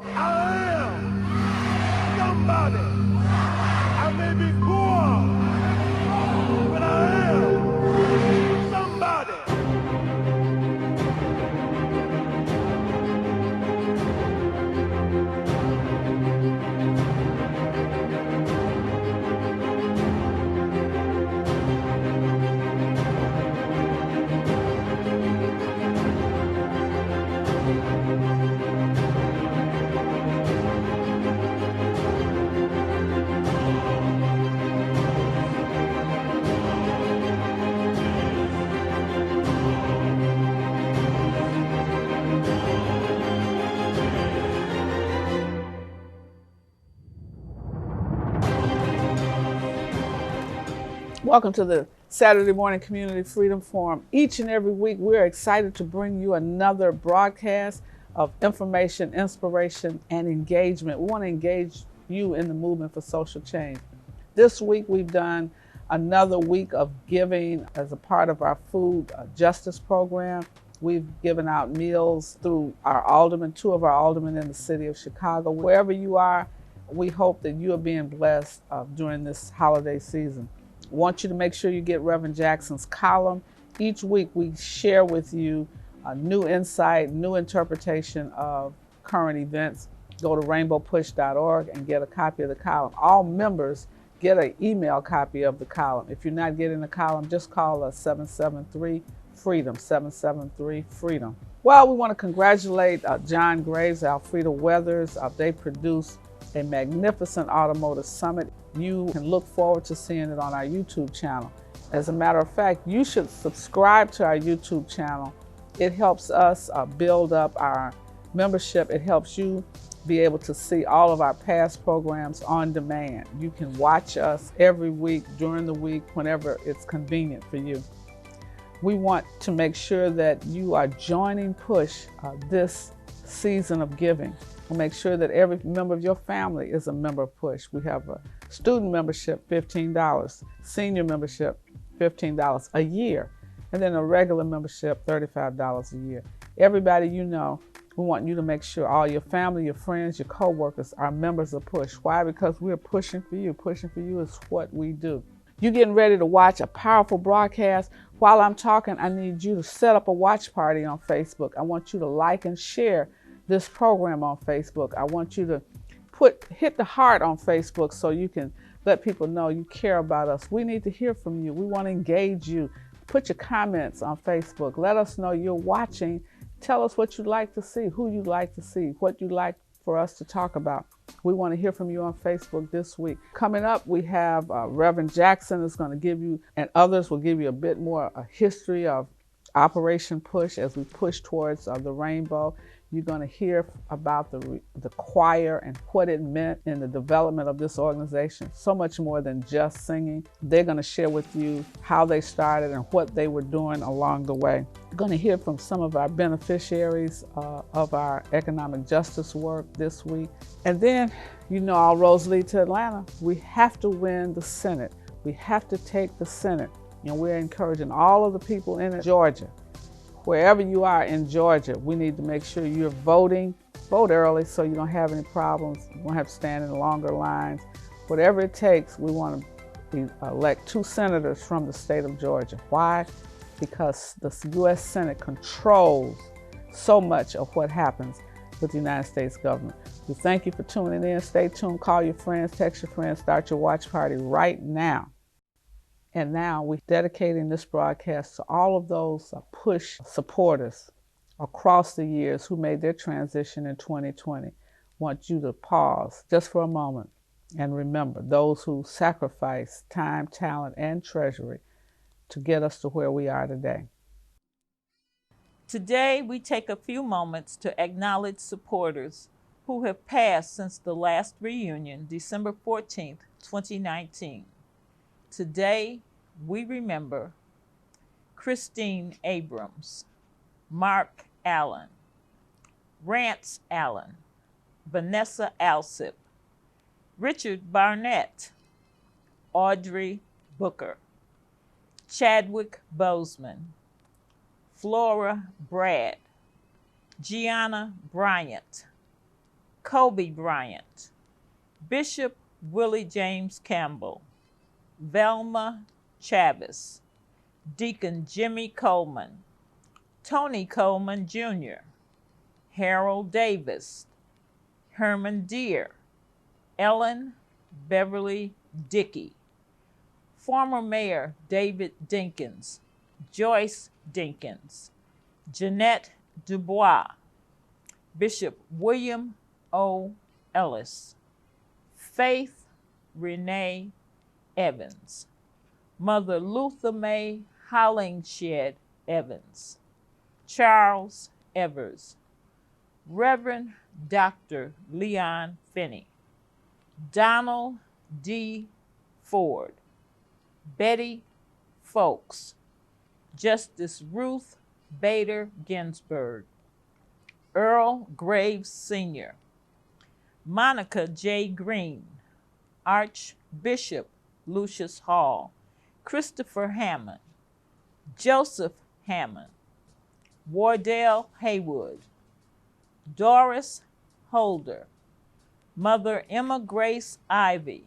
I am somebody. I may be poor, but I am somebody. Welcome to the Saturday Morning Community Freedom Forum. Each and every week, we're excited to bring you another broadcast of information, inspiration, and engagement. We want to engage you in the movement for social change. This week, we've done another week of giving as a part of our food justice program. We've given out meals through our aldermen, two of our aldermen in the city of Chicago. Wherever you are, we hope that you are being blessed during this holiday season. Want you to make sure you get Reverend Jackson's column. Each week we share with you a new insight, new interpretation of current events. Go to rainbowpush.org and get a copy of the column. All members get an email copy of the column. If you're not getting the column, just call us 773-FREEDOM, 773-FREEDOM. Well, we want to congratulate John Graves, Alfreda Weathers. They produced a magnificent automotive summit. You can look forward to seeing it on our YouTube channel. As a matter of fact, you should subscribe to our YouTube channel. It helps us build up our membership. It helps you be able to see all of our past programs on demand. You can watch us every week, during the week, whenever it's convenient for you. We want to make sure that you are joining PUSH this season of giving. We'll make sure that every member of your family is a member of PUSH. We have a student membership, $15, senior membership, $15 a year, and then a regular membership, $35 a year. Everybody you know, we want you to make sure all your family, your friends, your co-workers are members of PUSH. Why? Because we're pushing for you. Pushing for you is what we do. You're getting ready to watch a powerful broadcast. While I'm talking, I need you to set up a watch party on Facebook. I want you to like and share this program on Facebook. I want you to hit the heart on Facebook so you can let people know you care about us. We need to hear from you. We want to engage you. Put your comments on Facebook. Let us know you're watching. Tell us what you'd like to see, who you'd like to see, what you'd like for us to talk about. We want to hear from you on Facebook this week. Coming up, we have Reverend Jackson is going to give you, and others will give you a bit more a history of Operation PUSH as we push towards the rainbow. You're going to hear about the choir and what it meant in the development of this organization. So much more than just singing. They're going to share with you how they started and what they were doing along the way. You're going to hear from some of our beneficiaries of our economic justice work this week. And then, all roads lead to Atlanta. We have to win the Senate. We have to take the Senate. And we're encouraging all of the people in Georgia. Wherever you are in Georgia, we need to make sure you're voting. Vote early so you don't have any problems. You won't have to stand in longer lines. Whatever it takes, we want to elect 2 senators from the state of Georgia. Why? Because the U.S. Senate controls so much of what happens with the United States government. We thank you for tuning in. Stay tuned. Call your friends, text your friends, start your watch party right now. And now we're dedicating this broadcast to all of those PUSH supporters across the years who made their transition in 2020. Want you to pause just for a moment and remember those who sacrificed time, talent, and treasury to get us to where we are today. Today, we take a few moments to acknowledge supporters who have passed since the last reunion, December 14th, 2019. Today, we remember Christine Abrams, Mark Allen, Rance Allen, Vanessa Alsip, Richard Barnett, Audrey Booker, Chadwick Boseman, Flora Brad, Gianna Bryant, Kobe Bryant, Bishop Willie James Campbell, Velma Chavis, Deacon Jimmy Coleman, Tony Coleman Jr., Harold Davis, Herman Deere, Ellen Beverly Dickey, former Mayor David Dinkins, Joyce Dinkins, Jeanette Dubois, Bishop William O. Ellis, Faith Renee Evans, Mother Luther May Hollingshed Evans, Charles Evers, Reverend Dr. Leon Finney, Donald D. Ford, Betty Folks, Justice Ruth Bader Ginsburg, Earl Graves Sr., Monica J. Green, Archbishop Lucius Hall, Christopher Hammond, Joseph Hammond, Wardell Haywood, Doris Holder, Mother Emma Grace Ivy,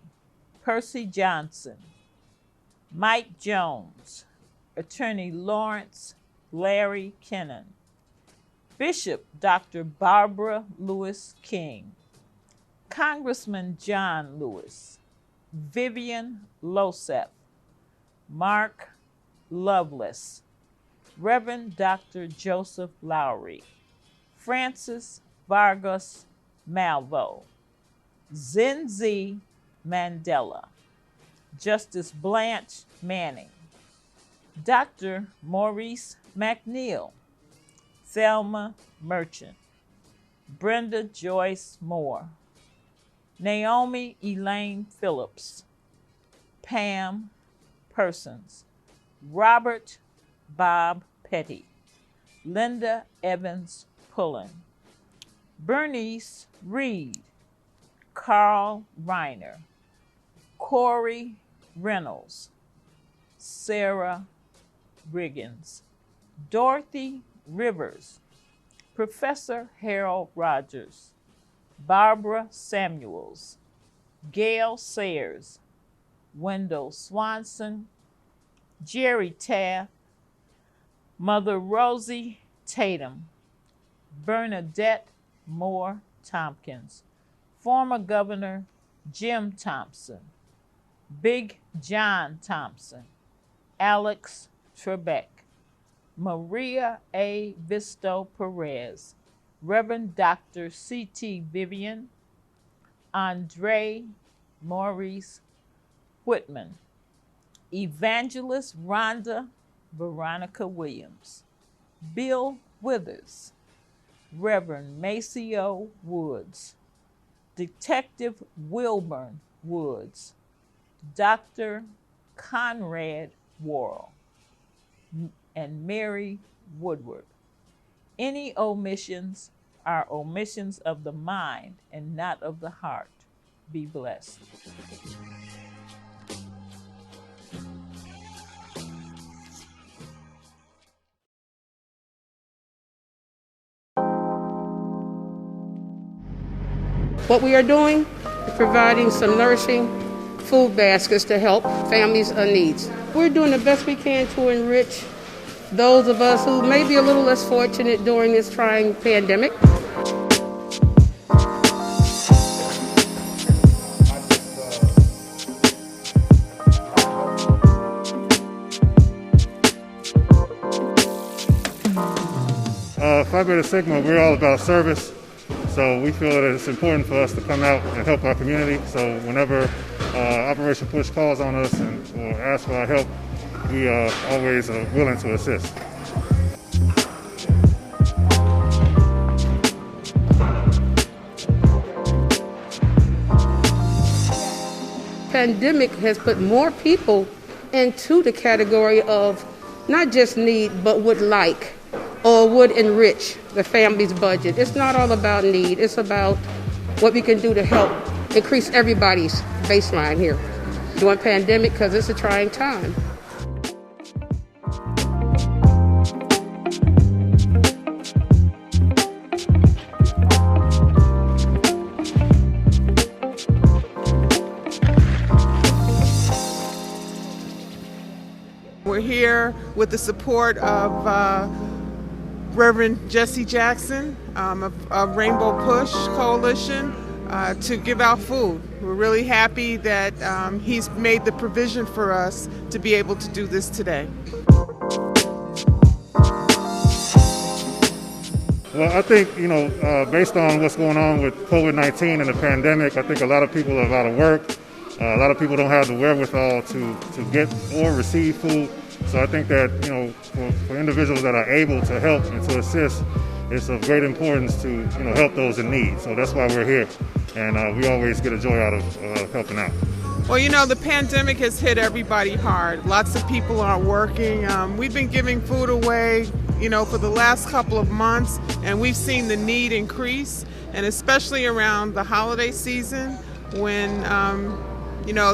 Percy Johnson, Mike Jones, Attorney Lawrence Larry Kennan, Bishop Dr. Barbara Lewis King, Congressman John Lewis, Vivian Losef, Mark Lovelace, Reverend Dr. Joseph Lowry, Francis Vargas Malvo, Zenzi Mandela, Justice Blanche Manning, Dr. Maurice McNeil, Thelma Merchant, Brenda Joyce Moore, Naomi Elaine Phillips, Pam Persons, Robert Bob Petty, Linda Evans Pullen, Bernice Reed, Carl Reiner, Corey Reynolds, Sarah Riggins, Dorothy Rivers, Professor Harold Rogers, Barbara Samuels, Gail Sayers, Wendell Swanson, Jerry Taft, Mother Rosie Tatum, Bernadette Moore Tompkins, former Governor Jim Thompson, Big John Thompson, Alex Trebek, Maria A. Visto Perez, Reverend Dr. C.T. Vivian, Andre Maurice Whitman, Evangelist Rhonda Veronica Williams, Bill Withers, Reverend Maceo Woods, Detective Wilburn Woods, Dr. Conrad Worrell, and Mary Woodward. Any omissions are omissions of the mind and not of the heart. Be blessed. What we are doing is providing some nourishing food baskets to help families in need. We're doing the best we can to enrich those of us who may be a little less fortunate during this trying pandemic. Phi Beta Sigma, we're all about service, so we feel that it's important for us to come out and help our community. So whenever Operation Push calls on us or asks for our help, we are always willing to assist. Pandemic has put more people into the category of not just need, but would like or would enrich the family's budget. It's not all about need, it's about what we can do to help increase everybody's baseline here during pandemic, because it's a trying time. here with the support of Reverend Jesse Jackson of Rainbow Push Coalition to give out food. We're really happy that he's made the provision for us to be able to do this today. Well, I think, based on what's going on with COVID-19 and the pandemic, I think a lot of people are out of work. A lot of people don't have the wherewithal to get or receive food. So I think that, for individuals that are able to help and to assist, it's of great importance to, help those in need. So that's why we're here. And we always get a joy out of helping out. Well, the pandemic has hit everybody hard. Lots of people aren't working. We've been giving food away, for the last couple of months, and we've seen the need increase, and especially around the holiday season when,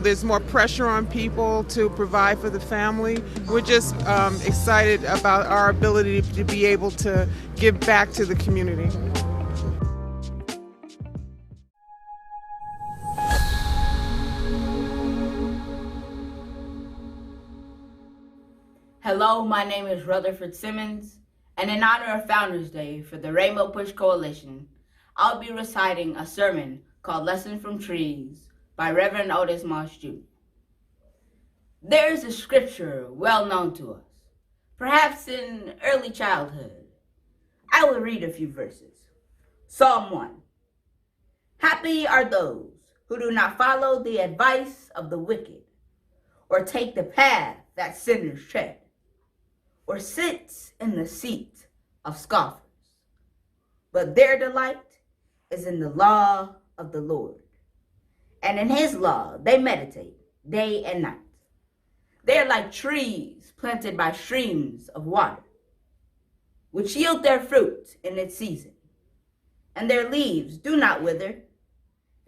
there's more pressure on people to provide for the family. We're just excited about our ability to be able to give back to the community. Hello, my name is Rutherford Simmons, and in honor of Founders Day for the Rainbow Push Coalition, I'll be reciting a sermon called Lesson from Trees by Reverend Otis Moss Jr. There is a scripture well known to us, perhaps in early childhood. I will read a few verses. Psalm 1. Happy are those who do not follow the advice of the wicked, or take the path that sinners tread, or sits in the seat of scoffers. But their delight is in the law of the Lord, and in his law they meditate day and night. They are like trees planted by streams of water, which yield their fruit in its season, and their leaves do not wither,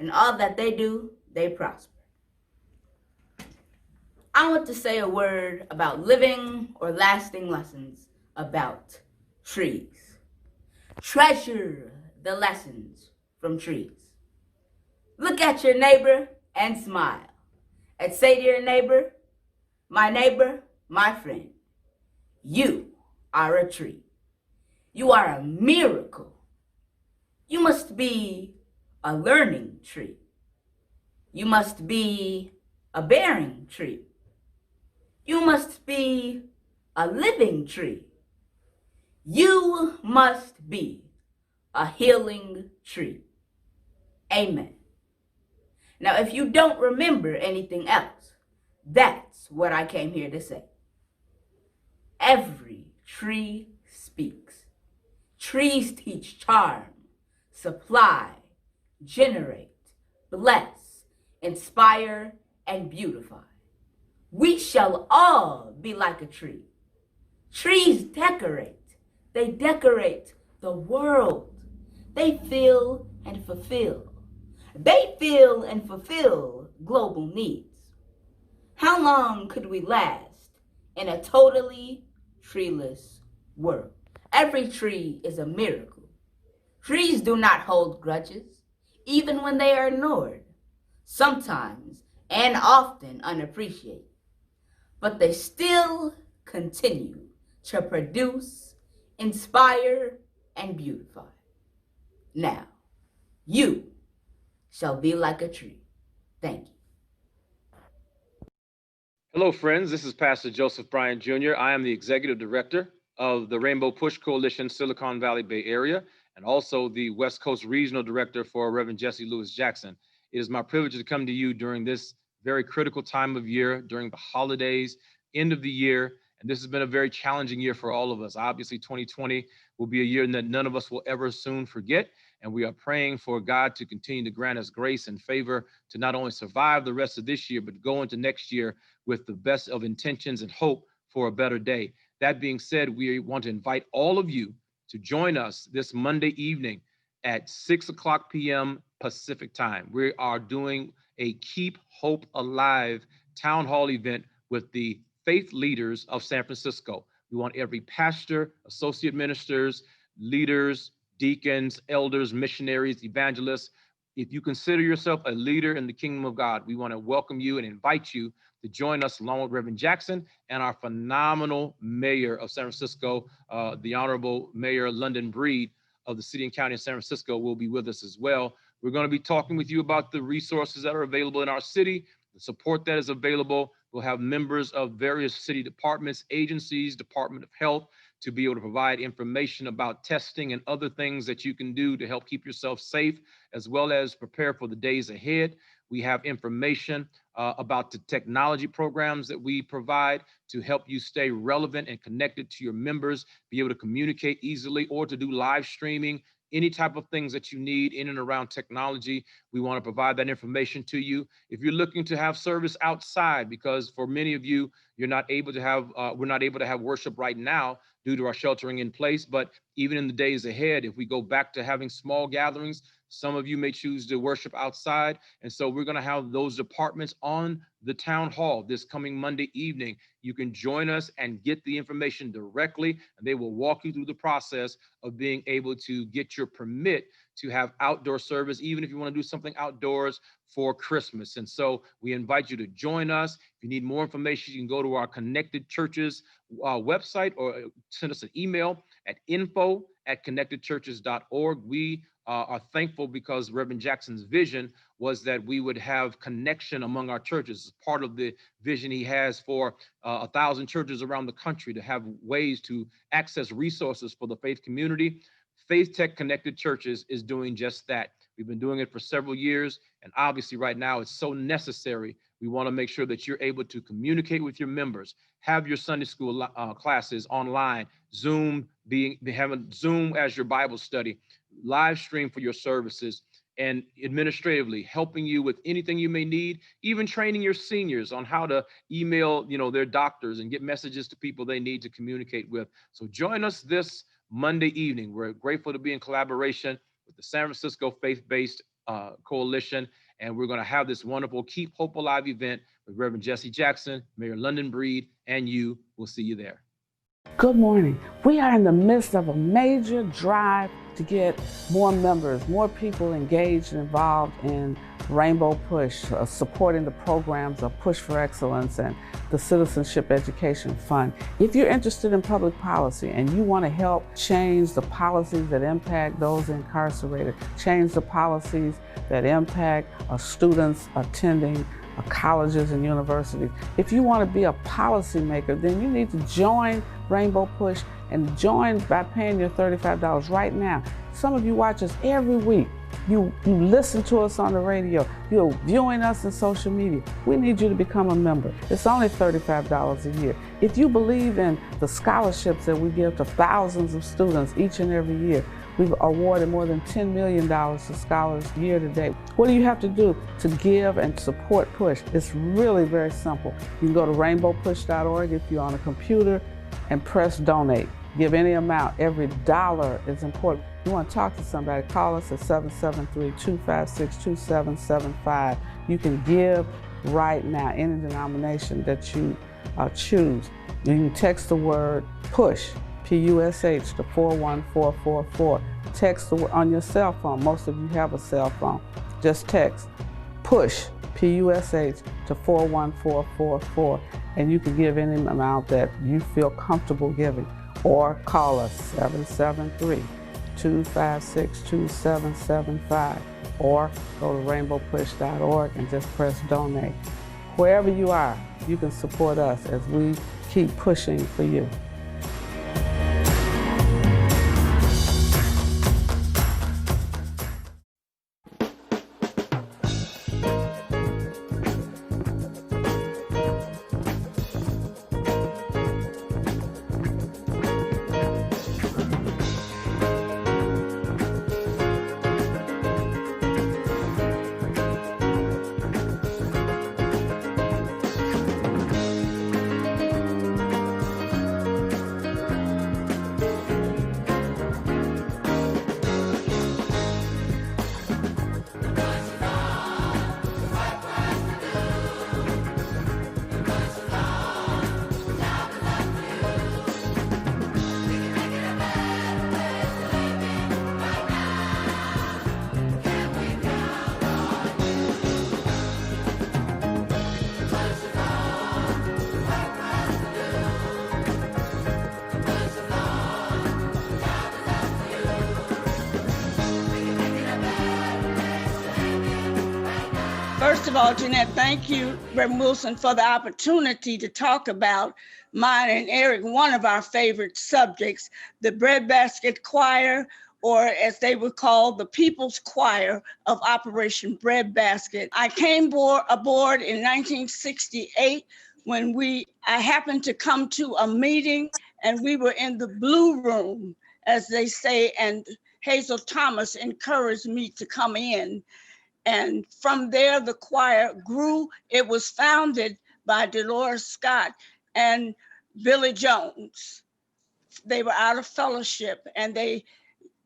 and all that they do, they prosper. I want to say a word about living or lasting lessons about trees. Treasure the lessons from trees. Look at your neighbor and smile, and say to your neighbor, my friend, you are a tree. You are a miracle. You must be a learning tree. You must be a bearing tree. You must be a living tree. You must be a healing tree. Amen. Now, if you don't remember anything else, that's what I came here to say. Every tree speaks. Trees teach charm, supply, generate, bless, inspire, and beautify. We shall all be like a tree. Trees decorate. They decorate the world. They fill and fulfill. They fill and fulfill global needs. How long could we last in a totally treeless world? Every tree is a miracle. Trees do not hold grudges, even when they are ignored, sometimes and often unappreciated. But they still continue to produce, inspire, and beautify. Now, you shall be like a tree. Thank you. Hello, friends. This is Pastor Joseph Bryant Jr. I am the Executive Director of the Rainbow Push Coalition, Silicon Valley Bay Area, and also the West Coast Regional Director for Reverend Jesse Lewis Jackson. It is my privilege to come to you during this very critical time of year, during the holidays, end of the year, and this has been a very challenging year for all of us. Obviously, 2020 will be a year that none of us will ever soon forget, and we are praying for God to continue to grant us grace and favor to not only survive the rest of this year, but go into next year with the best of intentions and hope for a better day. That being said, we want to invite all of you to join us this Monday evening at 6:00 p.m. Pacific time. We are doing a Keep Hope Alive town hall event with the faith leaders of San Francisco. We want every pastor, associate ministers, leaders, deacons, elders, missionaries, evangelists. If you consider yourself a leader in the kingdom of God, we want to welcome you and invite you to join us along with Reverend Jackson and our phenomenal mayor of San Francisco, the Honorable Mayor London Breed of the city and county of San Francisco will be with us as well. We're going to be talking with you about the resources that are available in our city, the support that is available. We'll have members of various city departments, agencies, Department of Health, to be able to provide information about testing and other things that you can do to help keep yourself safe, as well as prepare for the days ahead. We have information about the technology programs that we provide to help you stay relevant and connected to your members, be able to communicate easily or to do live streaming, any type of things that you need in and around technology. We want to provide that information to you. If you're looking to have service outside, because for many of you, you're not able to have, we're not able to have worship right now due to our sheltering in place, but even in the days ahead, if we go back to having small gatherings, some of you may choose to worship outside. And so we're going to have those departments on the town hall this coming Monday evening. You can join us and get the information directly, and they will walk you through the process of being able to get your permit to have outdoor service, even if you want to do something outdoors for Christmas. And so we invite you to join us. If you need more information, you can go to our Connected Churches website or send us an email at info@connectedchurches.org. We are thankful because Reverend Jackson's vision was that we would have connection among our churches. It's part of the vision he has for 1,000 churches around the country to have ways to access resources for the faith community. Faith Tech Connected Churches is doing just that. We've been doing it for several years, and obviously right now it's so necessary. We want to make sure that you're able to communicate with your members, have your Sunday school classes online, Zoom, having Zoom as your Bible study, live stream for your services, and administratively helping you with anything you may need, even training your seniors on how to email, their doctors and get messages to people they need to communicate with. So join us this Monday evening. We're grateful to be in collaboration with the San Francisco Faith-Based Coalition, and we're going to have this wonderful Keep Hope Alive event with Reverend Jesse Jackson, Mayor London Breed, and you. We'll see you there. Good morning. We are in the midst of a major drive to get more members, more people engaged and involved in Rainbow Push, supporting the programs of Push for Excellence and the Citizenship Education Fund. If you're interested in public policy and you want to help change the policies that impact those incarcerated, change the policies that impact students attending colleges and universities, if you want to be a policymaker, then you need to join Rainbow Push and join by paying your $35 right now. Some of you watch us every week. You listen to us on the radio. You're viewing us in social media. We need you to become a member. It's only $35 a year. If you believe in the scholarships that we give to thousands of students each and every year, we've awarded more than $10 million to scholars year to date. What do you have to do to give and support Push? It's really very simple. You can go to rainbowpush.org if you're on a computer and press donate. Give any amount. Every dollar is important. You want to talk to somebody, call us at 773-256-2775. You can give right now, any denomination that you choose. You can text the word PUSH, P-U-S-H, to 41444. Text the word on your cell phone. Most of you have a cell phone. Just text PUSH, P-U-S-H, to 41444, and you can give any amount that you feel comfortable giving. Or call us 773-256-2775, or go to rainbowpush.org and just press donate. Wherever you are, you can support us as we keep pushing for you. First of all, Jeanette, thank you, Reverend Wilson, for the opportunity to talk about mine and Eric, one of our favorite subjects, the Breadbasket Choir, or as they would call the People's Choir of Operation Breadbasket. I came aboard in 1968 when I happened to come to a meeting and we were in the blue room, as they say, and Hazel Thomas encouraged me to come in. And from there, the choir grew. It was founded by Dolores Scott and Billy Jones. They were out of fellowship and they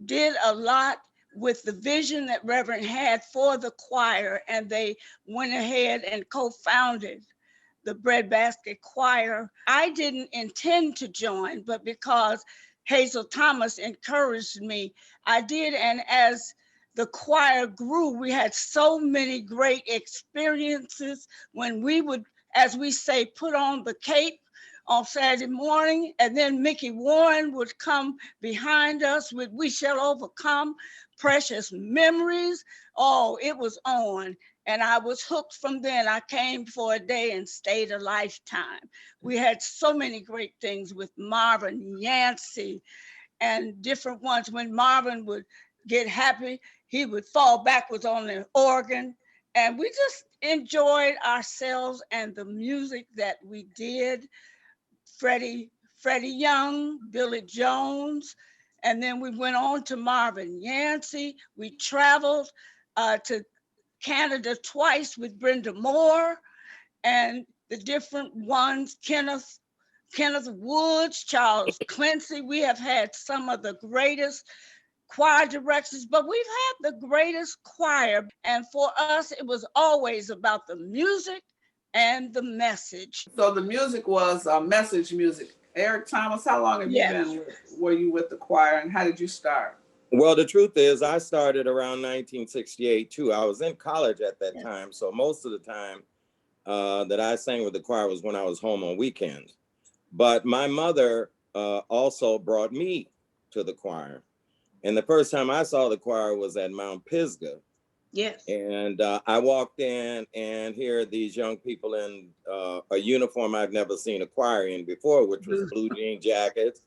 did a lot with the vision that Reverend had for the choir. And they went ahead and co-founded the Breadbasket Choir. I didn't intend to join, but because Hazel Thomas encouraged me, I did. And as the choir grew, we had so many great experiences when we would, as we say, put on the cape on Saturday morning, and then Mickey Warren would come behind us with We Shall Overcome, Precious Memories. Oh, it was on. And I was hooked from then. I came for a day and stayed a lifetime. We had so many great things with Marvin Yancey and different ones. When Marvin would get happy, he would fall backwards on the organ. And we just enjoyed ourselves and the music that we did. Freddie Young, Billy Jones, and then we went on to Marvin Yancey. We traveled to Canada twice with Brenda Moore and the different ones, Kenneth Woods, Charles Clancy. We have had some of the greatest choir directors, but we've had the greatest choir. And for us, it was always about the music and the message. So the music was message music. Eric Thomas, how long have you were you with the choir and how did you start? Well, the truth is I started around 1968 too. I was in college at that time. So most of the time that I sang with the choir was when I was home on weekends. But my mother also brought me to the choir. And the first time I saw the choir was at Mount Pisgah. Yes. And I walked in and here these young people in a uniform I've never seen a choir in before, which was blue jean jackets,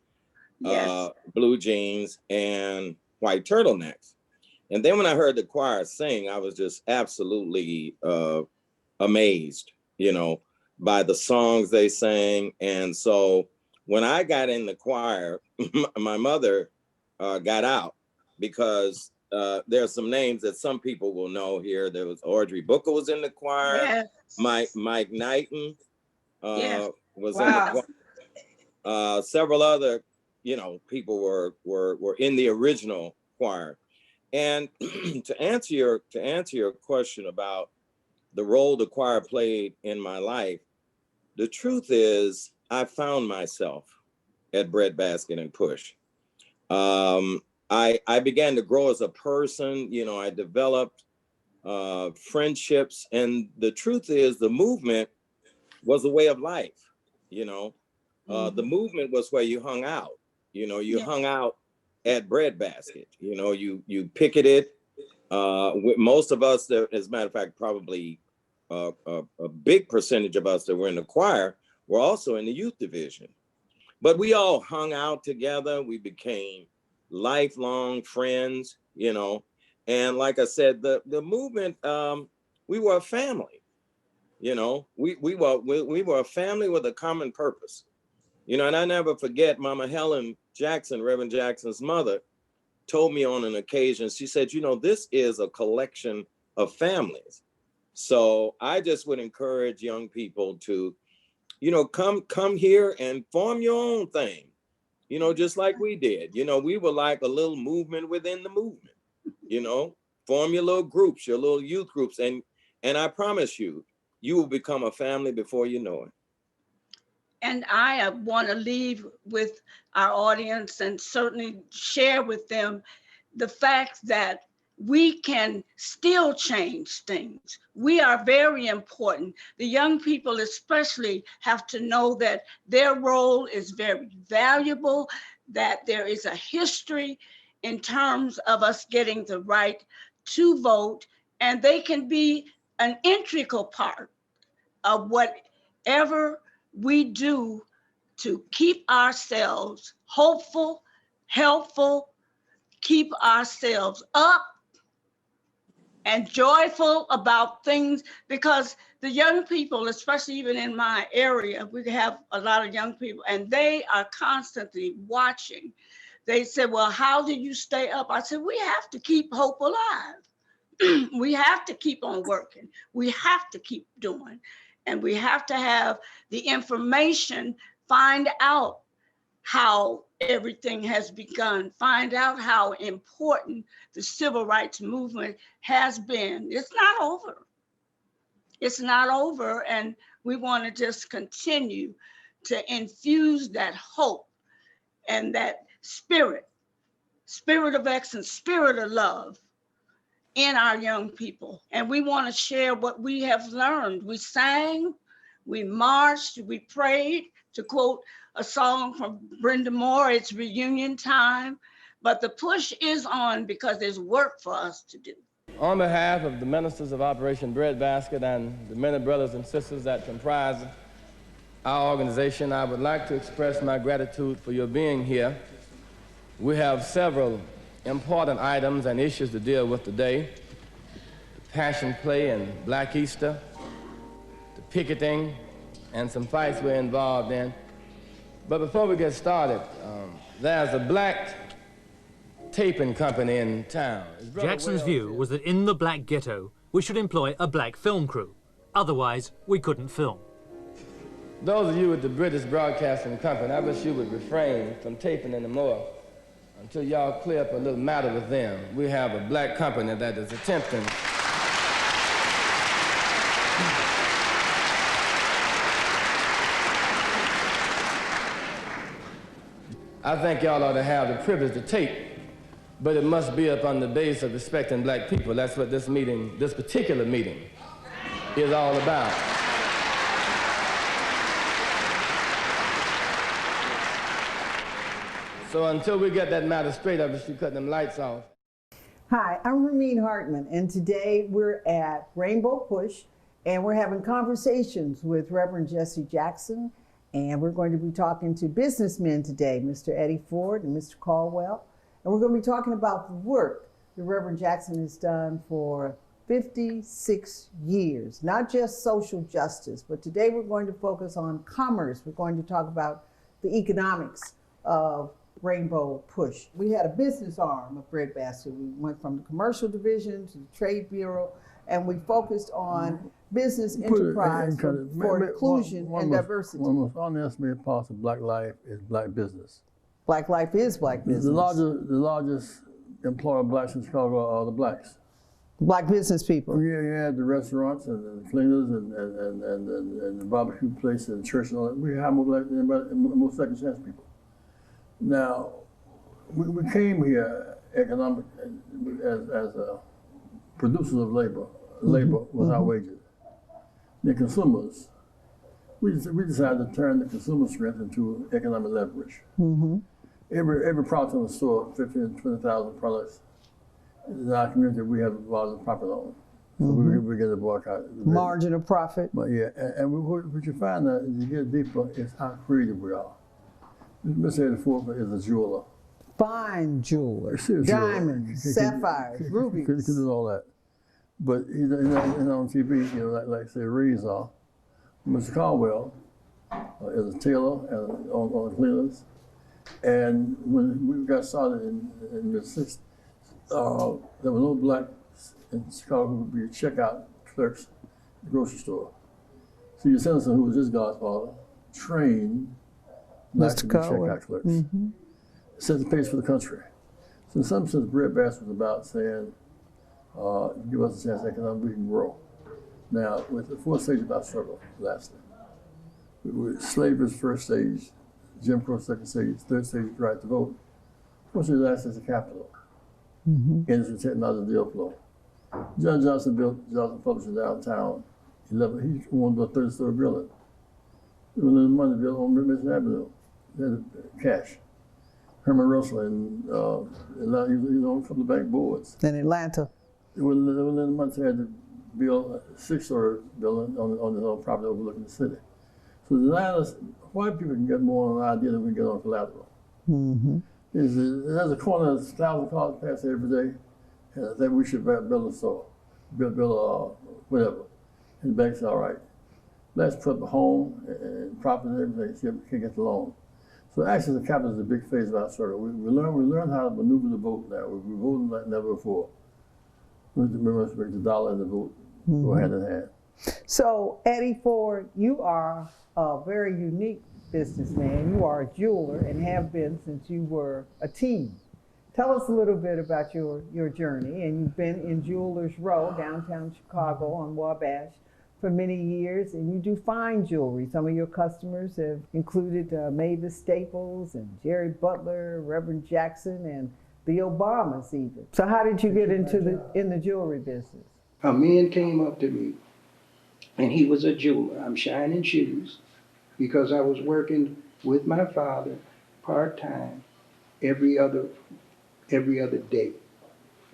blue jeans, and white turtlenecks. And then when I heard the choir sing, I was just absolutely amazed, you know, by the songs they sang. And so when I got in the choir, my mother got out because there are some names that some people will know here. There was Audrey Booker was in the choir. Yes. Mike Knighton was in Wow. the choir. Several other, you know, people were in the original choir. And to answer your question about the role the choir played in my life, the truth is I found myself at Breadbasket and Push. I began to grow as a person. You know, I developed friendships, and the truth is the movement was a way of life. You know, the movement was where you hung out. You know, you hung out at Breadbasket. You know, you picketed. Most of us, as a matter of fact, probably a big percentage of us that were in the choir were also in the youth division. But we all hung out together. We became lifelong friends, you know. And like I said, the movement, we were a family, you know. We were a family with a common purpose. You know, and I never forget Mama Helen Jackson, Reverend Jackson's mother, told me on an occasion, she said, you know, this is a collection of families. So I just would encourage young people to, you know, come here and form your own thing, you know, just like we did. You know, we were like a little movement within the movement, you know, form your little groups, your little youth groups. And I promise you, you will become a family before you know it. And I want to leave with our audience and certainly share with them the fact that we can still change things. We are very important. The young people especially have to know that their role is very valuable, that there is a history in terms of us getting the right to vote, and they can be an integral part of whatever we do to keep ourselves hopeful, helpful, keep ourselves up and joyful about things, because the young people, especially even in my area, we have a lot of young people and they are constantly watching. They said, well, how do you stay up? I said, we have to keep hope alive. We have to keep on working. We have to keep doing. And we have to have the information, find out how everything has begun, find out how important the civil rights movement has been. It's not over. It's not over. And we want to just continue to infuse that hope and that spirit of excellence, spirit of love in our young people. And we want to share what we have learned. We sang, we marched, we prayed, to quote a song from Brenda Moore, it's reunion time, but the push is on because there's work for us to do. On behalf of the ministers of Operation Breadbasket and the many brothers and sisters that comprise our organization, I would like to express my gratitude for your being here. We have several important items and issues to deal with today. The Passion Play and Black Easter, the picketing, and some fights we're involved in. But before we get started, there's a black taping company in town. Jackson's view was that in the black ghetto, we should employ a black film crew. Otherwise, we couldn't film. Those of you with the British Broadcasting Company, I wish you would refrain from taping anymore until y'all clear up a little matter with them. We have a black company that is attempting I think y'all ought to have the privilege to tape, but it must be up on the base of respecting black people. That's what this meeting, this particular meeting, is all about. So until we get that matter straight, I should cut them lights off. Hi, I'm Ramin Hartman, and today we're at Rainbow Push, and we're having conversations with Reverend Jesse Jackson, and we're going to be talking to businessmen today, Mr. Eddie Ford and Mr. Caldwell, and we're going to be talking about the work that Reverend Jackson has done for 56 years, not just social justice, but today we're going to focus on commerce. We're going to talk about the economics of Rainbow Push. We had a business arm of Breadbasket. We went from the commercial division to the trade bureau, and we focused on business enterprise for inclusion and diversity. One of the most underestimated parts of black life is black business. Black life is black business. The largest employer of blacks in Chicago are the blacks. Black business people. Yeah, you had the restaurants and the cleaners and the barbecue places and church and all that. We have more black than anybody, most second chance people. Now, we came here economic as producers of labor. Labor was our wages. The consumers, we decided to turn the consumer strength into economic leverage. Every product in the store, 15,000 to 20,000 products, in our community we have a large profit on. So we get a boycott. Margin of profit. But yeah, and what you find out as you get deeper is how creative we are. Mr. Eddie Ford is a jeweler. Fine jeweler. Diamonds, sapphires, rubies. Could do all that. But he's on TV, you know, like say Reeves are. Mr. Caldwell is a tailor and on cleaners. And when we got started in the 60s, there were no blacks in Chicago who would be checkout clerks at the grocery store. So your Senator, who was his godfather, trained blacks to be checkout clerks. Set the pace for the country. So in some sense, Breadbasket was about saying, give us a chance economically we can grow. Now, with the fourth stage of our struggle, lastly, slavery's first stage, Jim Crow second stage, third stage, right to vote. Fourth stage, last stage, the capital. Industry, technology, deal flow. John Johnson built Johnson Publishing downtown. He wanted to build a 30-story building. He wanted the money to build on Mission Avenue. They had cash. Herman Russell in Atlanta, he was on a couple of bank boards. In Atlanta. They wouldn't let the money, so they had to build a 6-story building on the property overlooking the city. So the designers, white people can get more on an idea than we get on collateral. There's a corner that's 1,000 cars pass every day, and I think we should build a store, build whatever. And the bank said, all right, let's put the home and property and everything so we can get the loan. So access to capital is a big phase of our circle. We learn how to maneuver the vote now. We're voting like never before. Remember, the dollar and the vote go hand in hand. So, Eddie Ford, you are a very unique businessman. You are a jeweler and have been since you were a teen. Tell us a little bit about your journey. And you've been in Jewelers Row, downtown Chicago on Wabash for many years, and you do fine jewelry. Some of your customers have included Mavis Staples and Jerry Butler, Reverend Jackson, and the Obamas even. So how did you get into the jewelry business? A man came up to me, and he was a jeweler. I'm shining shoes because I was working with my father part-time every other day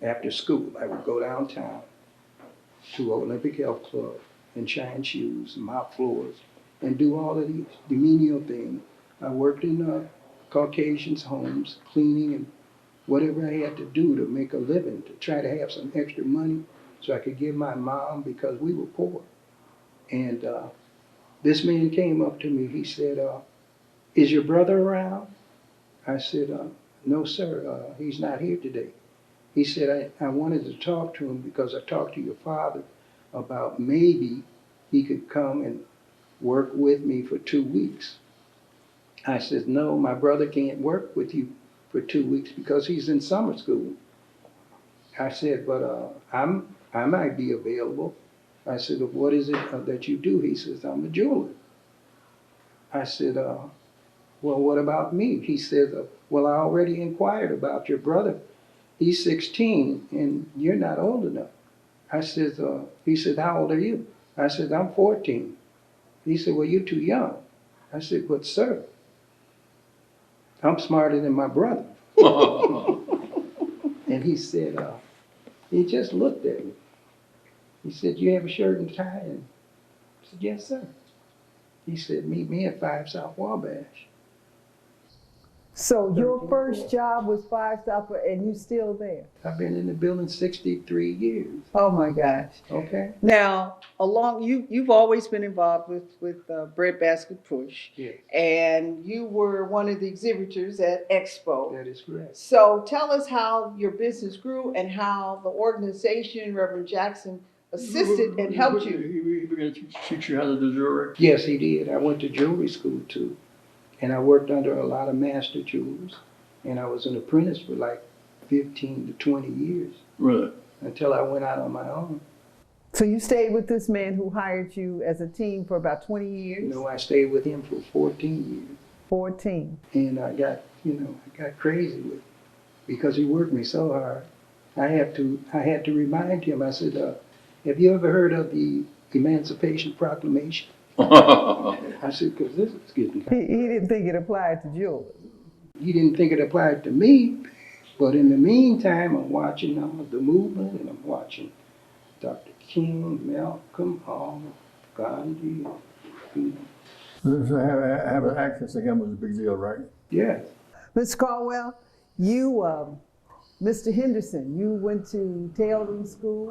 after school. I would go downtown to Olympic Health Club and shine shoes, mop floors, and do all of these, the menial things. I worked in Caucasians' homes, cleaning and whatever I had to do to make a living, to try to have some extra money so I could give my mom, because we were poor. And this man came up to me, he said, is your brother around? I said, no sir, he's not here today. He said, I wanted to talk to him because I talked to your father about maybe he could come and work with me for 2 weeks. I said, no, my brother can't work with you for 2 weeks because he's in summer school. I said, but I might be available. I said, well, what is it that you do? He says, I'm a jeweler. I said, well, what about me? He said, well, I already inquired about your brother. He's 16 and you're not old enough. I said, he said, how old are you? I said, I'm 14. He said, well, you're too young. I said, but sir, I'm smarter than my brother. And he said, he just looked at me. He said, you have a shirt and tie? And I said, yes, sir. He said, meet me at 5 South Wabash. So your first job was 5 South, and you still there? I've been in the building 63 years. Oh my gosh. Okay. Now, you've always been involved with Breadbasket Push. Yes. And you were one of the exhibitors at Expo. That is correct. So tell us how your business grew and how the organization, Reverend Jackson, assisted and helped you. He began to teach you how to do jewelry? Yes, he did. I went to jewelry school too. And I worked under a lot of master jewelers. And I was an apprentice for like 15 to 20 years. Really? Until I went out on my own. So you stayed with this man who hired you as a team for about 20 years? No, I stayed with him for 14 years. 14. And I got crazy with him because he worked me so hard. I had to remind him. I said, have you ever heard of the Emancipation Proclamation? I said, because this is getting... He didn't think it applied to jewelers. He didn't think it applied to me, but in the meantime, I'm watching the movement, and I'm watching Dr. King, Malcolm, Gandhi. So having access to him was a big deal, right? Yes. Ms. Caldwell, you, Mr. Henderson, you went to tailoring school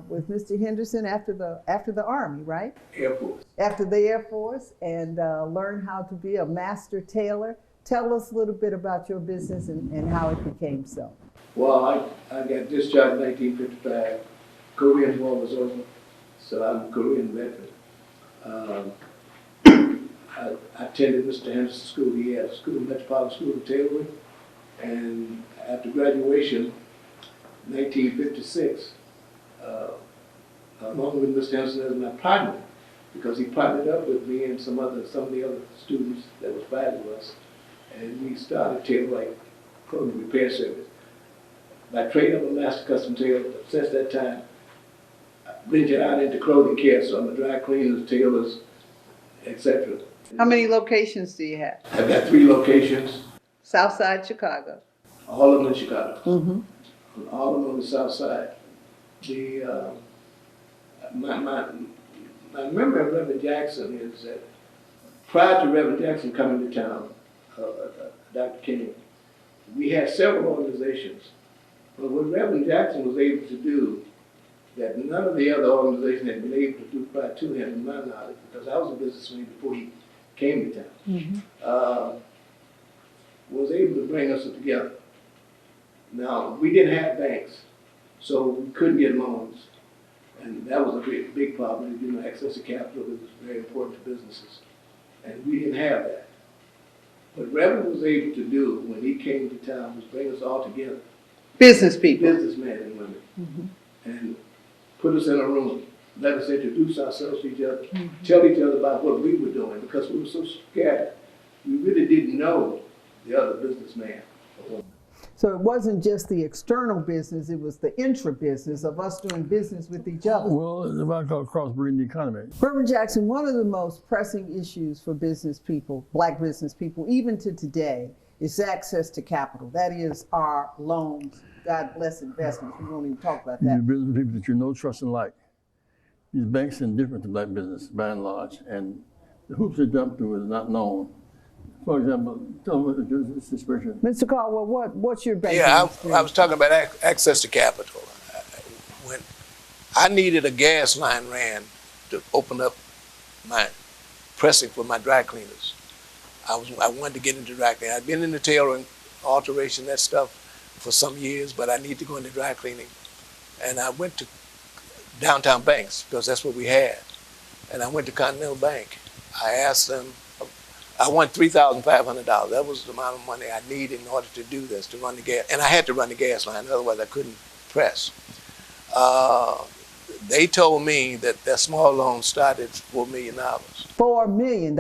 with Mr. Henderson after the Army, right? Air Force. After the Air Force, and learned how to be a master tailor. Tell us a little bit about your business and how it became so. Well, I got discharged in 1955. Korean War was over, so I'm a Korean veteran. I attended Mr. Henderson's school. He had a school, Metropolitan School of Tailoring. And after graduation, 1956, along with Mr. Henderson as my partner, because he partnered up with me and some of the other students that was fighting with us, and we started tailoring clothing repair service. By trade, I'm a master custom tailor, but since that time, I ventured out into clothing care, so I'm a dry cleaners, tailors, etc. How many locations do you have? I've got 3 locations. Southside Chicago. All of them in Chicago. Mm-hmm. All of them on the south side. my memory of Reverend Jackson is that prior to Reverend Jackson coming to town, Dr. King, we had several organizations. But what Reverend Jackson was able to do that none of the other organizations had been able to do prior to him, in my knowledge, because I was a businessman before he came to town, was able to bring us together. Now, we didn't have banks, so we couldn't get loans. And that was a big problem. You know, access to capital was very important to businesses. And we didn't have that. What Reverend was able to do when he came to town was bring us all together. Business people. Businessmen and women. And put us in a room, let us introduce ourselves to each other, tell each other about what we were doing, because we were so scattered. We really didn't know the other businessman. So it wasn't just the external business, it was the intra-business of us doing business with each other. Well, it's what I call cross-breeding the economy. Reverend Jackson, one of the most pressing issues for business people, black business people, even to today, is access to capital. That is our loans. God bless investments. We won't even talk about that. You business people that you know, trust, and like. These banks are indifferent to black business, by and large, and the hoops they jump through is not known. For example, tell me this situation. Mr. Caldwell, what's your background? Yeah, I was talking about access to capital. When I needed a gas line ran to open up my pressing for my dry cleaners, I wanted to get into dry cleaning. I'd been in the tailoring, alteration, that stuff for some years, but I need to go into dry cleaning. And I went to downtown banks because that's what we had. And I went to Continental Bank. I asked them, I want $3,500. That was the amount of money I needed in order to do this, to run the gas. And I had to run the gas line, otherwise I couldn't press. They told me that their small loan started at $4 million. $4 million.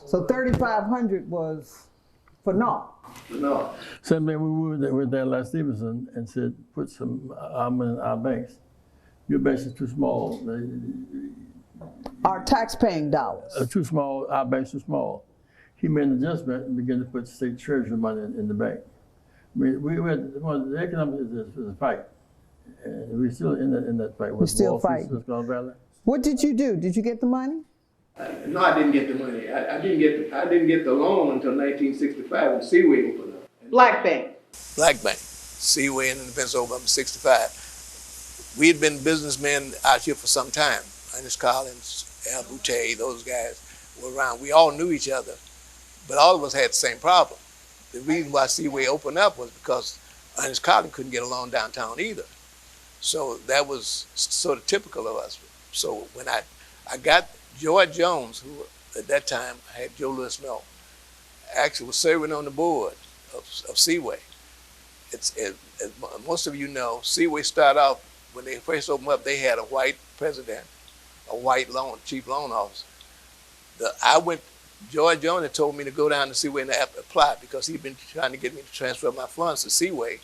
So $3,500 was for naught. No. Same thing, we were there last Stevenson and said, put some money in our banks. Your banks are too small. Our tax-paying dollars. Too small, our banks too small. He made an adjustment and began to put state treasury money in the bank. I mean, the economic is a fight. And we're still in that fight. We're still fighting. What did you do? Did you get the money? No, I didn't get the money. I didn't get the loan until 1965 when Seaway opened up. Black Bank. Black Bank. Seaway and the Pennsylvania 65. We had been businessmen out here for some time. Ernest Collins, Al Boutte, those guys were around. We all knew each other, but all of us had the same problem. The reason why Seaway opened up was because Ernest Collins couldn't get a loan downtown either. So that was sort of typical of us. So when I got George Jones, who at that time had Joe Louis Mill, actually was serving on the board of Seaway. As most of you know, Seaway started off, when they first opened up, they had a white president, a white chief loan officer. George Jones had told me to go down to Seaway and apply because he'd been trying to get me to transfer my funds to Seaway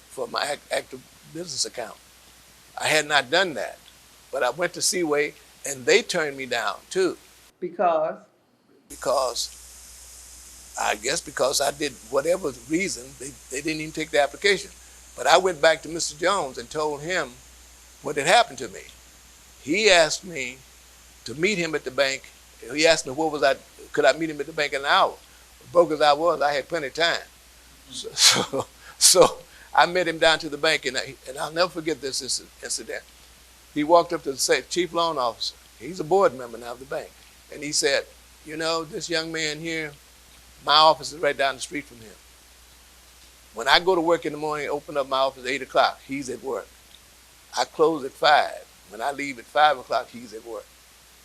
for my active business account. I had not done that, but I went to Seaway and they turned me down too. Because? I guess because I did whatever reason, they didn't even take the application. But I went back to Mr. Jones and told him what had happened to me. He asked me to meet him at the bank. He asked me could I meet him at the bank in an hour? Broke as I was, I had plenty of time. So I met him down to the bank, and I'll never forget this incident. He walked up to the chief loan officer. He's a board member now of the bank. And he said, you know, this young man here, my office is right down the street from him. When I go to work in the morning, open up my office at 8 o'clock, he's at work. I close at 5. When I leave at 5 o'clock, he's at work.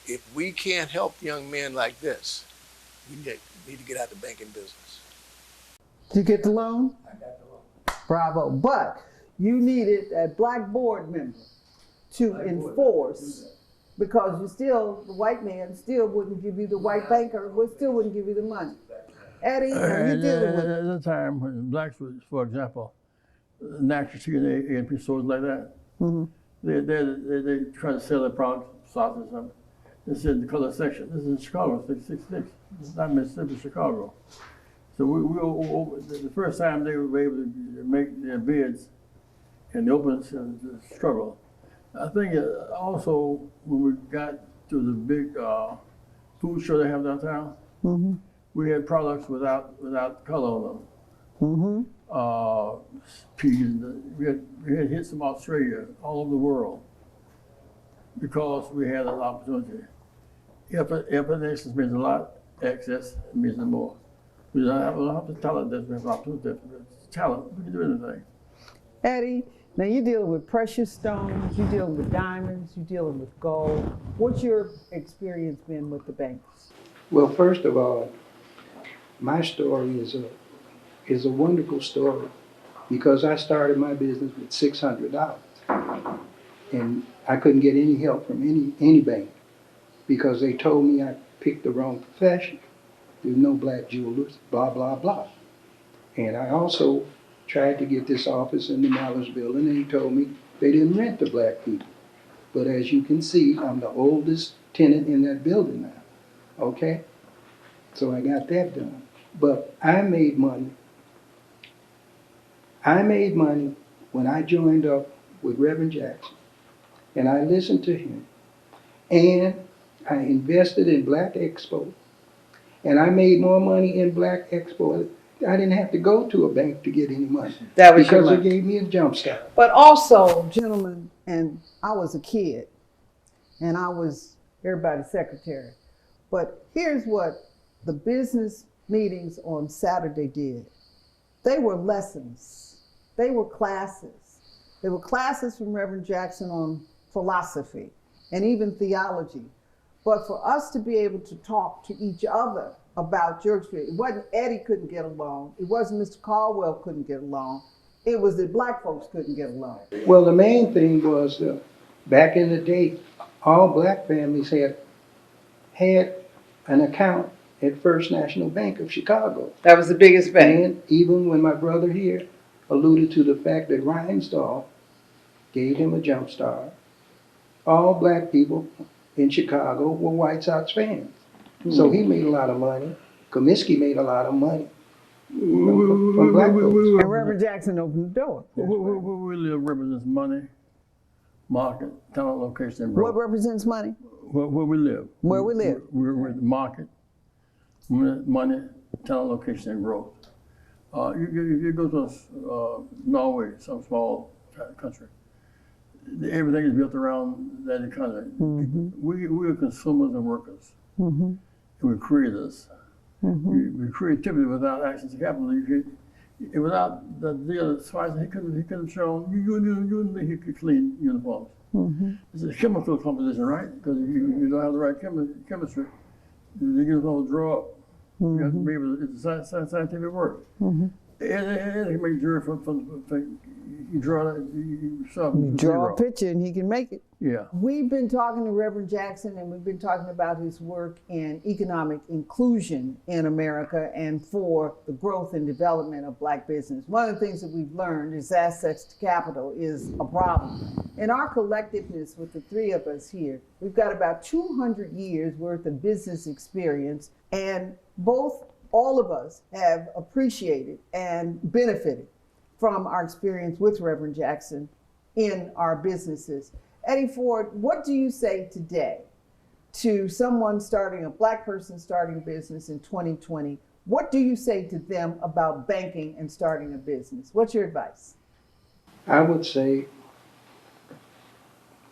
If we can't help young men like this, we need to get out of the banking business. Did you get the loan? I got the loan. Bravo. But you needed a black board member to enforce, because the white man still wouldn't give you, the white banker still wouldn't give you the money. Eddie, are you dealing with it? At the time when blacks was, for example, National Security A&P stores like that, they try to sell their products, sauce or something. They said the color section. This is in Chicago, 666. It's not Mississippi, Chicago. So the first time they were able to make their bids and the open struggle, I think also when we got to the big food show they have downtown, we had products without color on them. Peas. We had hits from Australia, all over the world, because we had an opportunity. Excess means a lot. Excess means more. We don't have the talent that we have opportunity. Talent, we can do anything. Eddie, now you're dealing with precious stones, you're dealing with diamonds, you're dealing with gold. What's your experience been with the banks? Well, first of all, my story is a wonderful story because I started my business with $600, and I couldn't get any help from any bank because they told me I picked the wrong profession. There's no black jewelers, blah blah blah. And I also tried to get this office in the Mallers building, and he told me they didn't rent to black people. But as you can see, I'm the oldest tenant in that building now. Okay? So I got that done. But I made money. I made money when I joined up with Reverend Jackson, and I listened to him. And I invested in Black Expo, and I made more money in Black Expo. I didn't have to go to a bank to get any money. That was your because money. it gave me a jump start. But also, gentlemen, and I was a kid, and I was everybody's secretary. But here's what the business meetings on Saturday did. They were lessons. They were classes. They were classes from Reverend Jackson on philosophy and even theology. But for us to be able to talk to each other about your experience, it wasn't Eddie couldn't get along. It wasn't Mr. Caldwell couldn't get along. It was that black folks couldn't get along. Well, the main thing was back in the day, all black families had an account at First National Bank of Chicago. That was the biggest bank. And even when my brother here alluded to the fact that Reinsdorf gave him a jump start, all black people in Chicago were White Sox fans. So he made a lot of money. Comiskey made a lot of money from black folks. And Reverend Jackson opened the door. We live represents money, market, talent, location, and growth. What represents money? Where we live. Where we live. We're the market, money, talent, location, and growth. You go to Norway, some small country, everything is built around that economy. We are consumers and workers. And we're creators. We creativity without access to capital. Without the deal of Spicer, he couldn't have shown you and me he could clean uniforms. It's a chemical composition, right? Because you don't have the right chemistry, the uniform will draw up. You have to be able to, it's scientific work. It can make jury from you draw a picture and he can make it. Yeah. We've been talking to Reverend Jackson, and we've been talking about his work in economic inclusion in America and for the growth and development of black business. One of the things that we've learned is access to capital is a problem. In our collectiveness with the three of us here, we've got about 200 years worth of business experience, and all of us have appreciated and benefited from our experience with Reverend Jackson in our businesses. Eddie Ford, what do you say today to someone a black person starting a business in 2020? What do you say to them about banking and starting a business? What's your advice? I would say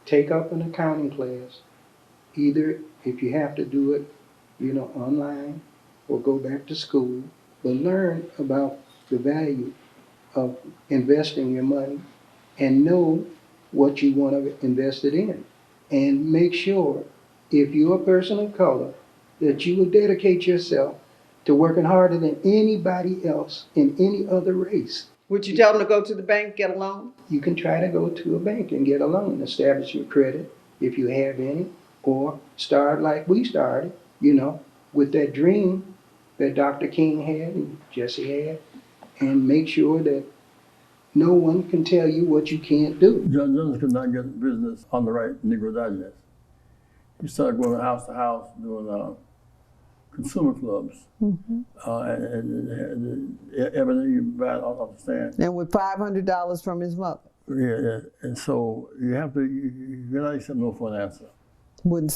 take up an accounting class, either if you have to do it, online, or go back to school, but learn about the value of investing your money and know what you want to invest it in. And make sure, if you're a person of color, that you will dedicate yourself to working harder than anybody else in any other race. Would you tell them to go to the bank, get a loan? You can try to go to a bank and get a loan, establish your credit if you have any, or start like we started, with that dream that Dr. King had and Jesse had, and make sure that no one can tell you what you can't do. John Jones could not get business on the right Negro Digest. He started going house to house doing consumer clubs. And everything you buy off the stand. And with $500 from his mother. Yeah, and so you have to, you're not accepting no for an answer.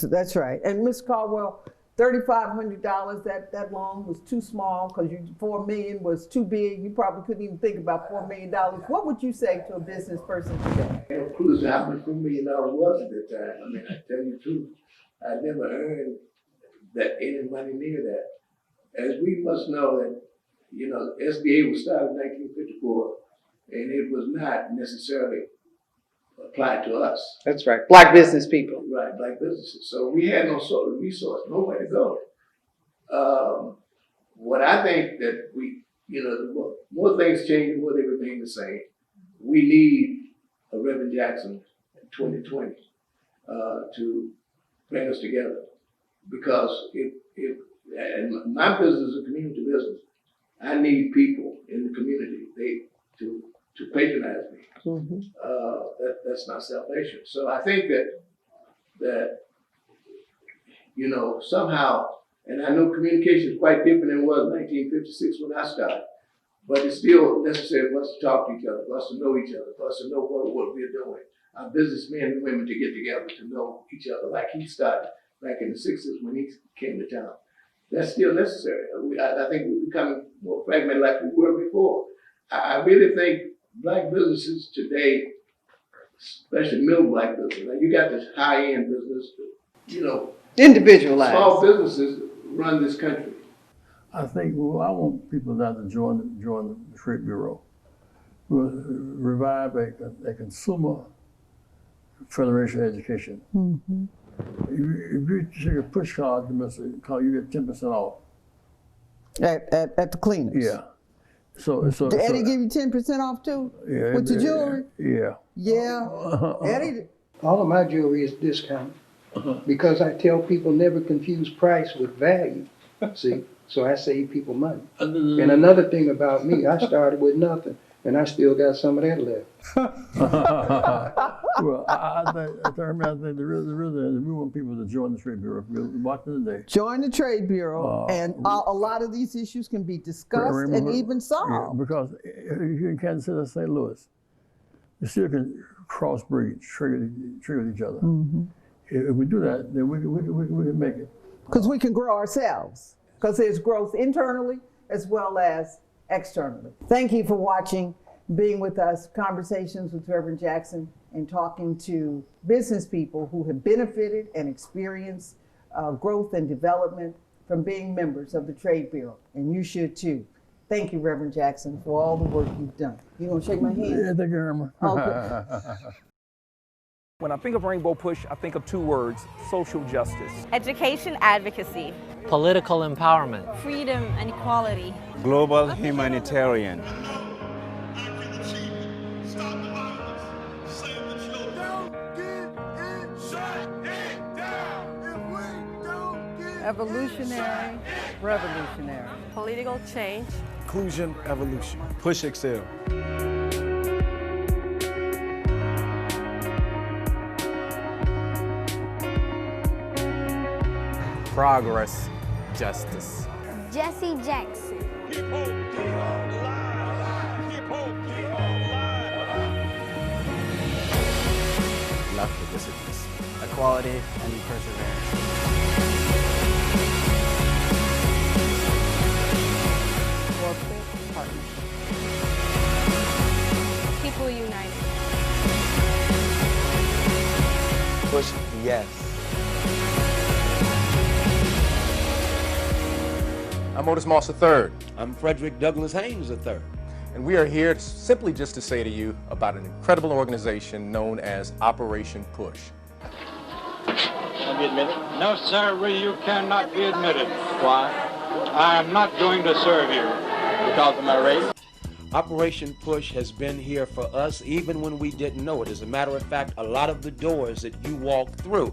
That's right. And Ms. Caldwell, $3,500 that loan was too small because $4 million was too big. You probably couldn't even think about $4 million. What would you say to a business person today? I have no clue how much $4 million was at that time. I mean, I tell you the truth, I never earned that any money near that. As we must know that, you know, SBA was started in 1954, and it was not necessarily applied to us. That's right. Black business people. Right, black businesses. So we had no sort of resource, nowhere to go. What I think that we, you know, more things change, the more they remain the same. We need a Reverend Jackson in 2020 to bring us together, because and my business is a community business. I need people in the community to patronize me. Mm-hmm. That's my salvation. So I think that you know, somehow, and I know communication is quite different than it was in 1956 when I started, but it's still necessary for us to talk to each other, for us to know each other, for us to know what we're doing. Our businessmen and women to get together to know each other, like he started back in the 60s when he came to town. That's still necessary. I think we're becoming more fragmented like we were before. I really think black businesses today, especially middle black business, like you got this high-end business, you know, individualized. Small businesses run this country. I think, well, I want people now to join the Trade Bureau. We'll revive a consumer federation education. Mm-hmm. If you take a push card to Mr. Call, you get 10% off. At the cleaners? Yeah. So Did Eddie give you 10% off too? Yeah. With your jewelry? Yeah. Yeah. Eddie. All of my jewelry is discounted because I tell people never confuse price with value. See, so I save people money. And another thing about me, I started with nothing, and I still got some of that left. Well, I think we want people to join the Trade Bureau. If you're watching today, join the Trade Bureau, and a lot of these issues can be discussed and even solved. Yeah, because if you're in Kansas City or St. Louis, you still can crossbreed, trade with each other. Mm-hmm. If we do that, then we can make it. Because we can grow ourselves. Because there's growth internally as well as externally. Thank you for watching, being with us, Conversations with Reverend Jackson, and talking to business people who have benefited and experienced growth and development from being members of the Trade Bureau. And you should too. Thank you, Reverend Jackson, for all the work you've done. You gonna shake my hand? Yeah, thank you, Irma. Okay. When I think of Rainbow Push, I think of two words: social justice. Education advocacy. Political empowerment. Freedom and equality. Global humanitarian. Evolutionary, revolutionary. Political change. Inclusion, evolution. Push Excel. Progress, justice. Jesse Jackson. Love for disciplines. Equality and perseverance. Workforce partnership. People united. Push yes. I'm Otis Moss III. I'm Frederick Douglass Haynes III. And we are here simply just to say to you about an incredible organization known as Operation Push. Can I be admitted? No, sir, you cannot be admitted. Why? I am not going to serve you. Because of my race? Operation Push has been here for us even when we didn't know it. As a matter of fact, a lot of the doors that you walk through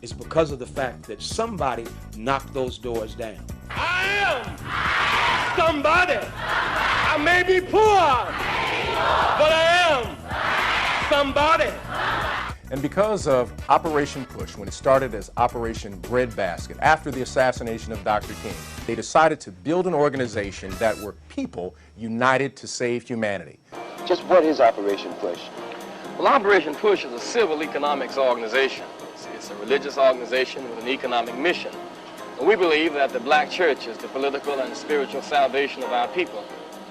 is because of the fact that somebody knocked those doors down. I am somebody. I may be poor, but I am somebody. And because of Operation Push, when it started as Operation Breadbasket, after the assassination of Dr. King, they decided to build an organization that were people united to save humanity. Just what is Operation Push? Well, Operation PUSH is a civil economics organization. It's a religious organization with an economic mission. And we believe that the black church is the political and spiritual salvation of our people.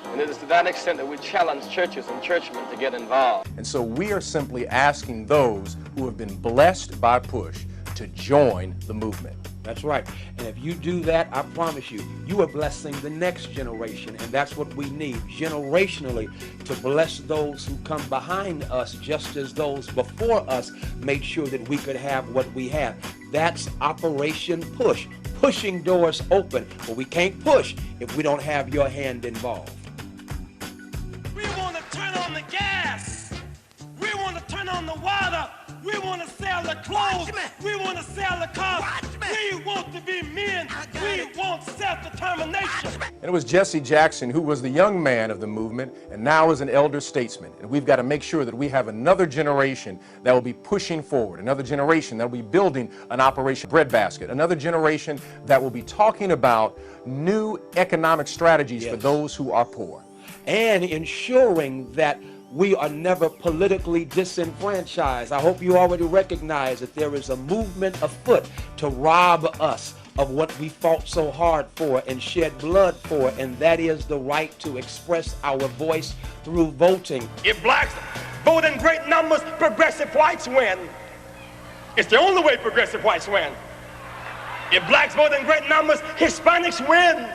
And it is to that extent that we challenge churches and churchmen to get involved. And so we are simply asking those who have been blessed by PUSH to join the movement. That's right. And if you do that, I promise you, you are blessing the next generation. And that's what we need, generationally, to bless those who come behind us, just as those before us made sure that we could have what we have. That's Operation PUSH, pushing doors open. But we can't push if we don't have your hand involved. We want to turn on the gas. We want to turn on the water. We want to sell the clothes. We want to sell the cars. We want to be men. We want self-determination. And it was Jesse Jackson who was the young man of the movement and now is an elder statesman. And we've got to make sure that we have another generation that will be pushing forward, another generation that will be building an Operation Breadbasket, another generation that will be talking about new economic strategies for those who are poor. And ensuring that we are never politically disenfranchised. I hope you already recognize that there is a movement afoot to rob us of what we fought so hard for and shed blood for, and that is the right to express our voice through voting. If blacks vote in great numbers, progressive whites win. It's the only way progressive whites win. If blacks vote in great numbers, Hispanics win.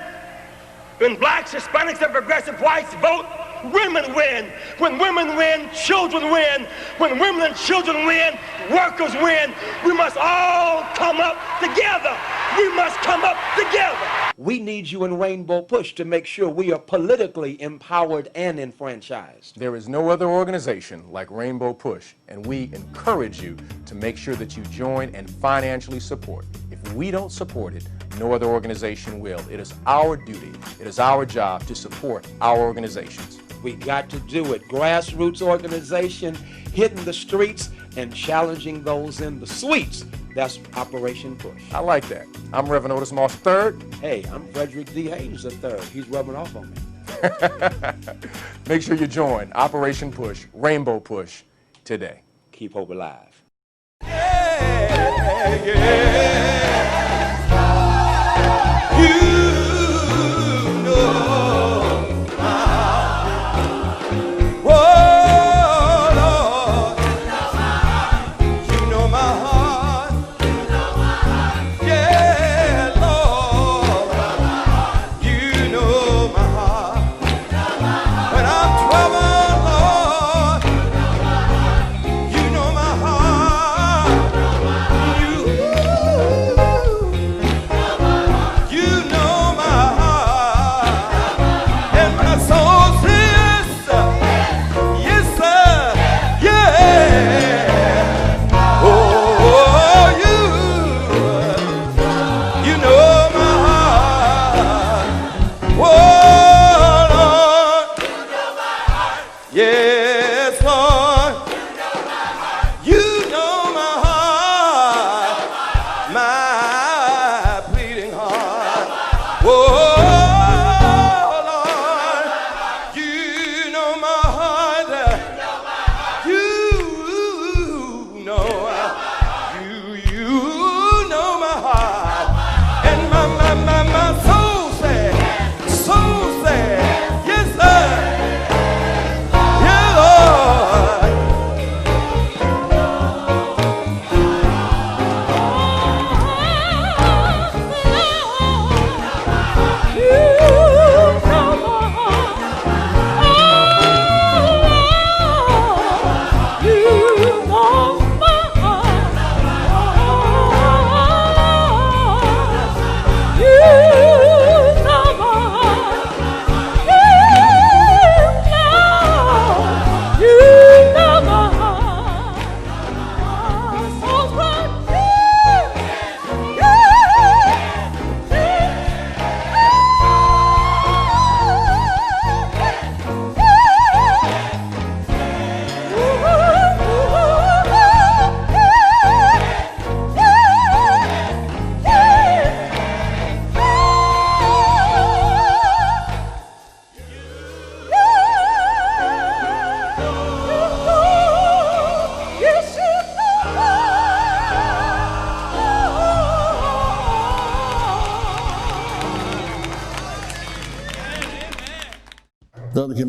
When blacks, Hispanics, and progressive whites vote, women win. When women win, children win. When women and children win, workers win. We must all come up together. We must come up together. We need you in Rainbow PUSH to make sure we are politically empowered and enfranchised. There is no other organization like Rainbow PUSH, and we encourage you to make sure that you join and financially support. If we don't support it, no other organization will. It is our duty, it is our job to support our organizations. We got to do it. Grassroots organization, hitting the streets and challenging those in the suites. That's Operation PUSH. I like that. I'm Reverend Otis Moss III. Hey, I'm Frederick D. Haynes III. He's rubbing off on me. Make sure you join Operation PUSH, Rainbow PUSH, today. Keep hope alive. Yeah, yeah. You know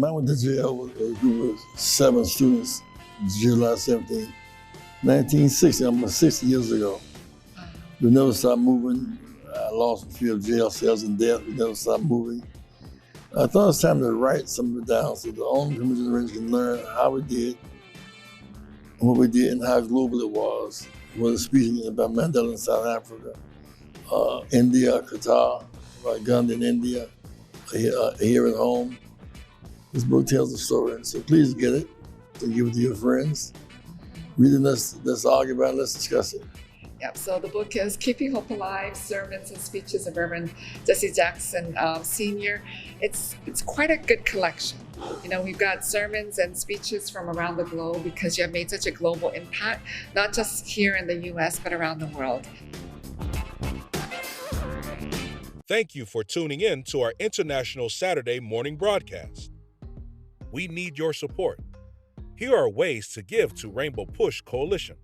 time I went to jail with a group of 7 students, July 17, 1960, almost 60 years ago. We never stopped moving. I lost a few of jail cells and death. We never stopped moving. I thought it was time to write some of it down so the older generation can learn how we did, and what we did, and how global it was. Whether speaking about Mandela in South Africa, India, Qatar, Gandhi in India, here at home. This book tells the story, so please get it and give it to your friends. Read it, let's argue about it, let's discuss it. Yep, so the book is Keeping Hope Alive, Sermons and Speeches of Reverend Jesse Jackson Sr. It's quite a good collection. You know, we've got sermons and speeches from around the globe because you have made such a global impact, not just here in the US, but around the world. Thank you for tuning in to our International Saturday morning broadcast. We need your support. Here are ways to give to Rainbow Push Coalition.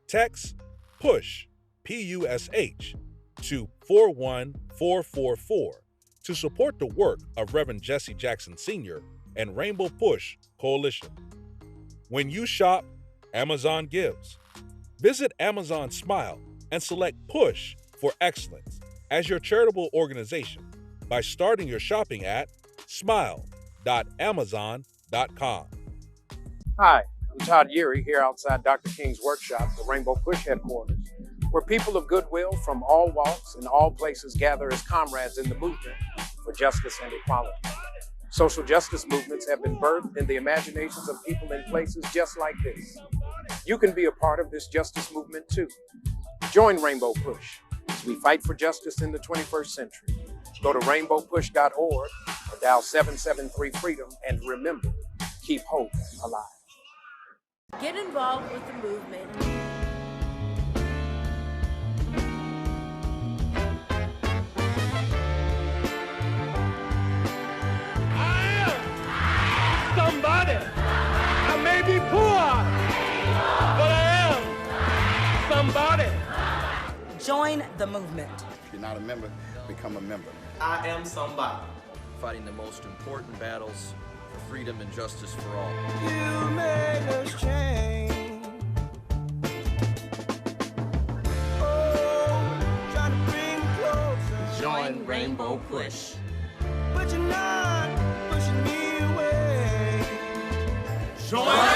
Text PUSH, P-U-S-H, to 41444 to support the work of Reverend Jesse Jackson Sr. and Rainbow Push Coalition. When you shop, Amazon gives. Visit Amazon Smile and select Push for Excellence as your charitable organization by starting your shopping at smile.amazon.com. Hi, I'm Todd Yeary here outside Dr. King's workshop, the Rainbow Push headquarters, where people of goodwill from all walks and all places gather as comrades in the movement for justice and equality. Social justice movements have been birthed in the imaginations of people in places just like this. You can be a part of this justice movement too. Join Rainbow Push as we fight for justice in the 21st century. Go to rainbowpush.org or dial 773-FREEDOM and remember, keep hope alive. Get involved with the movement. Somebody. I may be poor, but I am somebody. Join the movement. If you're not a member, become a member. I am somebody. Fighting the most important battles for freedom and justice for all. You made us change. Oh, trying to bring closer. Join Rainbow Push. But you're not pushing me away. Join